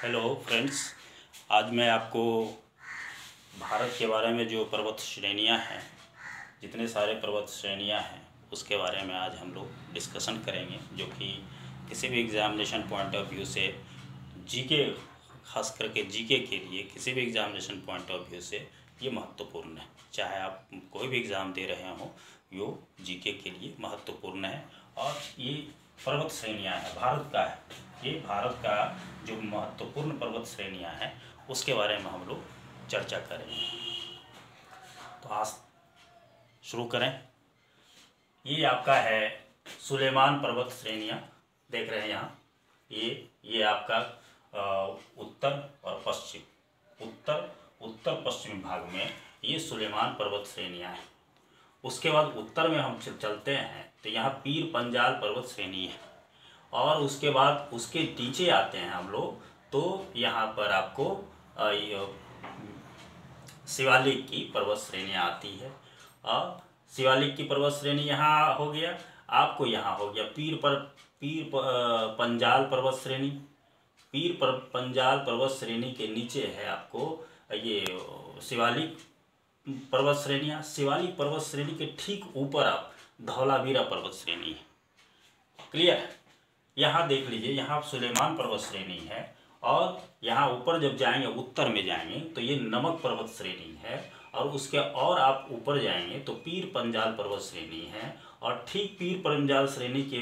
Hello friends, आज मैं आपको भारत के बारे में जो पर्वत श्रेणियां हैं, जितने सारे पर्वत श्रेणियां हैं उसके बारे में आज हम लोग डिस्कशन करेंगे, जो कि किसी भी एग्ज़ामिनेशन पॉइंट ऑफ व्यू से जीके, खास करके जीके के लिए किसी भी एग्ज़ामिनेशन पॉइंट ऑफ व्यू से ये महत्वपूर्ण है। चाहे आप कोई भी एग्ज़ाम दे रहे हों, यो जीके के लिए महत्वपूर्ण है। और ये पर्वत श्रेणियाँ हैं, भारत का है, ये भारत का जो महत्वपूर्ण पर्वत श्रेणियाँ हैं उसके बारे में हम लोग चर्चा करेंगे। तो आज शुरू करें। ये आपका है सुलेमान पर्वत श्रेणियाँ, देख रहे हैं यहाँ। ये आपका उत्तर और पश्चिम, उत्तर पश्चिमी भाग में ये सुलेमान पर्वत श्रेणियाँ हैं। उसके बाद उत्तर में हम चलते हैं तो यहाँ पीर पंजाल पर्वत श्रेणी है, और उसके बाद उसके नीचे आते हैं हम लोग तो यहाँ पर आपको शिवालिक की पर्वत श्रेणियाँ आती है। और शिवालिक की पर्वत श्रेणी यहाँ हो गया, आपको यहाँ हो गया पीर पंजाल पर्वत श्रेणी। पंजाल पर्वत श्रेणी के नीचे है आपको ये शिवालिक पर्वत श्रेणियाँ। शिवालिक पर्वत श्रेणी के ठीक ऊपर आप धौलावीरा पर्वत श्रेणी है। क्लियर? यहाँ देख लीजिए, यहाँ सुलेमान पर्वत श्रेणी है, और यहाँ ऊपर जब जाएंगे, उत्तर में जाएंगे तो ये नमक पर्वत श्रेणी है, और उसके और आप ऊपर जाएंगे तो पीर पंजाल पर्वत श्रेणी है, और ठीक पीर पंजाल श्रेणी के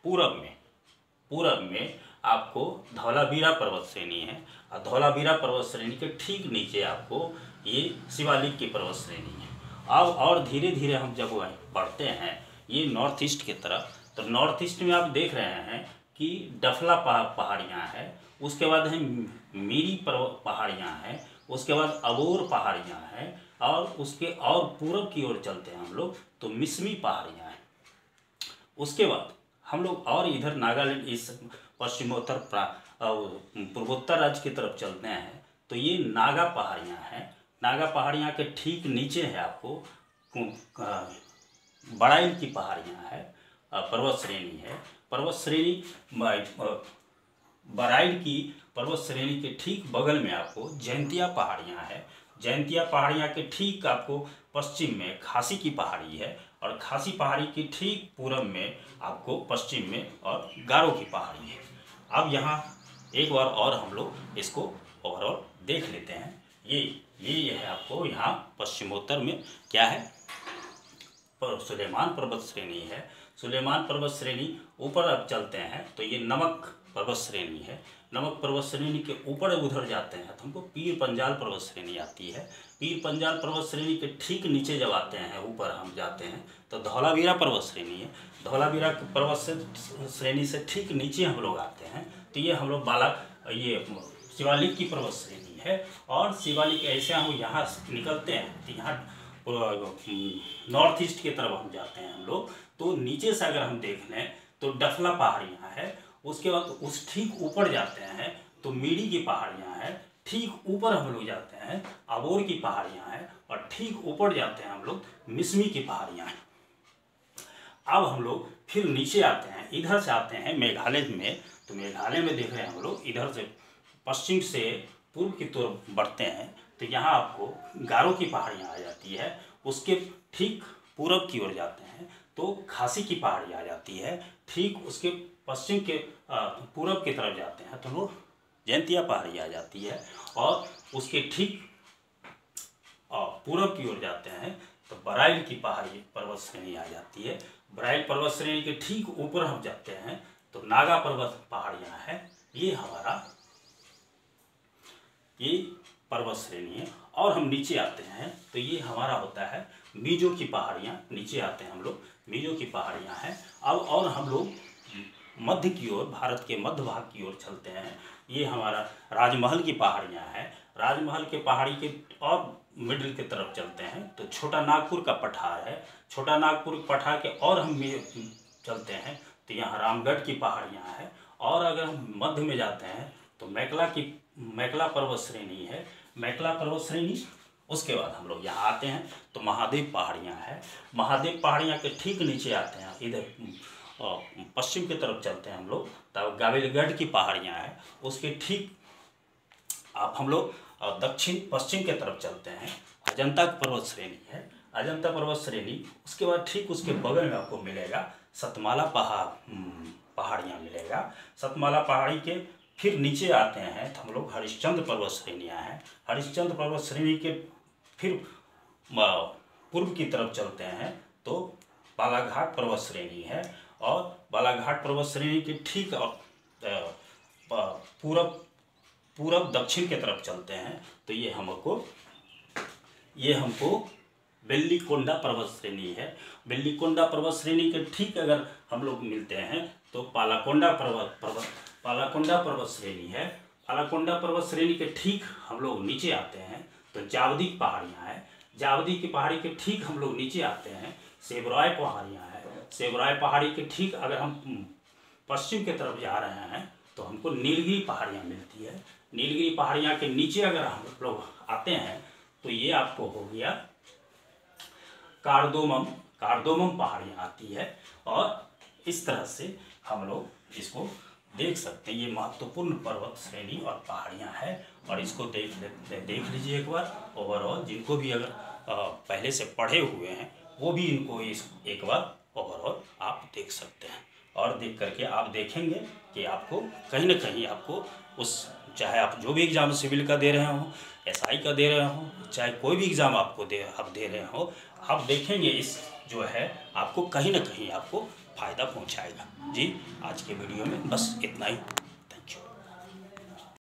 पूरब में आपको धौलावीरा पर्वत श्रेणी है, और धौलावीरा पर्वत श्रेणी के ठीक नीचे आपको ये शिवालिक की पर्वत श्रेणी है। अब और धीरे धीरे हम जब बढ़ते हैं ये नॉर्थ ईस्ट की तरफ, तो नॉर्थ ईस्ट में आप देख रहे हैं कि डफला पहाड़ियाँ हैं, उसके बाद है मीरी पहाड़ियाँ हैं, उसके बाद अबोर पहाड़ियाँ हैं, और उसके और पूरब की ओर चलते हैं हम लोग तो मिसमी पहाड़ियाँ हैं। उसके बाद हम लोग और इधर नागालैंड, इस पश्चिमोत्तर पूर्वोत्तर राज्य की तरफ चलते हैं तो ये नागा पहाड़ियाँ हैं। नागा पहाड़ियाँ के ठीक नीचे है आपको बड़ाइल की पहाड़ियाँ है, पर्वत श्रेणी है। पर्वत श्रेणी बड़ाइल की पर्वत श्रेणी के ठीक बगल में आपको जयंतिया पहाड़ियाँ है। जयंतिया पहाड़ियाँ के ठीक आपको पश्चिम में खासी की पहाड़ी है, और खासी पहाड़ी के ठीक पूरब में आपको पश्चिम में और गारो की पहाड़ी है। अब यहाँ एक बार और हम लोग इसको ओवरऑल देख लेते हैं। ये है आपको यहाँ पश्चिमोत्तर में क्या है, सुलेमान पर्वत श्रेणी है। सुलेमान पर्वत श्रेणी ऊपर अब चलते हैं तो ये नमक पर्वत श्रेणी है। नमक पर्वत श्रेणी के ऊपर उधर जाते हैं तो हमको पीर पंजाल पर्वत श्रेणी आती है। पीर पंजाल पर्वत श्रेणी के ठीक नीचे जब आते हैं, ऊपर हम जाते हैं तो धौलावीरा पर्वत श्रेणी है। धौलावीरा पर्वत श्रेणी से ठीक नीचे हम लोग आते हैं तो ये हम लोग ये शिवालिक की पर्वत श्रेणी है। और शिवालिक ऐसे हम यहाँ निकलते हैं तो यहाँ नॉर्थ ईस्ट की तरफ हम जाते हैं हम लोग, तो नीचे से अगर हम देख लें तो डफला पहाड़ियाँ है। उसके बाद उस ठीक ऊपर जाते हैं तो मीरी की पहाड़ियाँ हैं। ठीक ऊपर हम लोग जाते हैं अबोर की पहाड़ियाँ हैं, और ठीक ऊपर जाते हैं हम लोग मिसमी की पहाड़ियाँ हैं। अब हम लोग फिर नीचे आते हैं, इधर से आते हैं मेघालय में, तो मेघालय में देख रहे हैं हम लोग इधर से पश्चिम से पूर्व की तरफ बढ़ते हैं तो यहाँ आपको गारो की पहाड़ियाँ आ जाती है। उसके ठीक पूरब की ओर जाते हैं तो खासी की पहाड़ी आ जाती है। ठीक उसके पश्चिम के पूरब की तरफ जाते हैं तो वो जयंतिया पहाड़ी आ जाती है, और उसके ठीक पूरब की ओर जाते हैं तो बड़ाइल की पहाड़ी पर्वत श्रेणी आ जाती है। बड़ाइल पर्वत श्रेणी के ठीक ऊपर हम जाते हैं तो नागा पर्वत पहाड़ियाँ हैं। ये हमारा ये पर्वत श्रेणी है। और हम नीचे आते हैं तो ये हमारा होता है मीजो की पहाड़ियाँ। नीचे आते हैं हम लोग, मीजो की पहाड़ियाँ हैं। अब और हम लोग मध्य की ओर, भारत के मध्य भाग की ओर चलते हैं। ये हमारा राजमहल की पहाड़ियाँ हैं। राजमहल के पहाड़ी के और मिडिल की तरफ चलते हैं तो छोटा नागपुर का पठार है। छोटा नागपुर पठार के और हम चलते हैं तो यहाँ रामगढ़ की पहाड़ियाँ हैं। और अगर हम मध्य में जाते हैं तो मैकला पर्वत श्रेणी है, मैकला पर्वत श्रेणी। उसके बाद हम लोग यहाँ आते हैं तो महादेव पहाड़ियाँ हैं। महादेव पहाड़ियाँ के ठीक नीचे आते हैं इधर पश्चिम की तरफ चलते हैं हम लोग, तब गाविलगढ़ की पहाड़ियाँ हैं, उसके ठीक आप हम लोग दक्षिण पश्चिम के तरफ चलते हैं, अजंता पर्वत श्रेणी है, अजंता पर्वत श्रेणी, उसके बाद ठीक उसके बगल में आपको मिलेगा सतमाला पहाड़ियाँ मिलेगा। सतमाला पहाड़ी के फिर नीचे आते हैं तो हम लोग हरिश्चंद्र पर्वत श्रेणियाँ हैं, हरिश्चंद्र पर्वत श्रेणी के फिर पूर्व की तरफ चलते हैं तो बालाघाट पर्वत श्रेणी है, और बालाघाट पर्वत श्रेणी के ठीक पूरब दक्षिण की तरफ चलते हैं तो ये हमको वेल्लीकोंडा पर्वत श्रेणी है। वेल्लीकोंडा पर्वत श्रेणी के ठीक अगर हम लोग मिलते हैं तो पालाकोंडा पर्वत श्रेणी है। पालाकोंडा पर्वत श्रेणी के ठीक हम लोग नीचे आते हैं तो जावदी की पहाड़ियाँ हैं, जावदी की पहाड़ी के ठीक हम लोग नीचे आते हैं सेवराय पहाड़ियाँ हैं, सेवराय पहाड़ी के ठीक अगर हम पश्चिम की तरफ जा रहे हैं तो हमको नीलगिरी पहाड़ियाँ मिलती है। नीलगिरी पहाड़ियाँ के नीचे अगर हम लोग आते हैं तो ये आपको हो गया कार्दोमम पहाड़ियाँ आती है, और इस तरह से हम लोग इसको देख सकते हैं। ये महत्वपूर्ण पर्वत श्रेणी और पहाड़ियाँ हैं, और इसको देख लीजिए एक बार ओवरऑल। जिनको भी अगर पहले से पढ़े हुए हैं वो भी इनको एक बार ओवरऑल आप देख सकते हैं, और देख करके आप देखेंगे कि आपको कहीं ना कहीं आपको चाहे आप जो भी एग्ज़ाम सिविल का दे रहे हो, एसआई का दे रहे हो, चाहे कोई भी एग्ज़ाम आपको आप दे रहे हो, आप देखेंगे इस जो है आपको कहीं ना कहीं आपको फ़ायदा पहुंचाएगा। जी आज के वीडियो में बस इतना ही।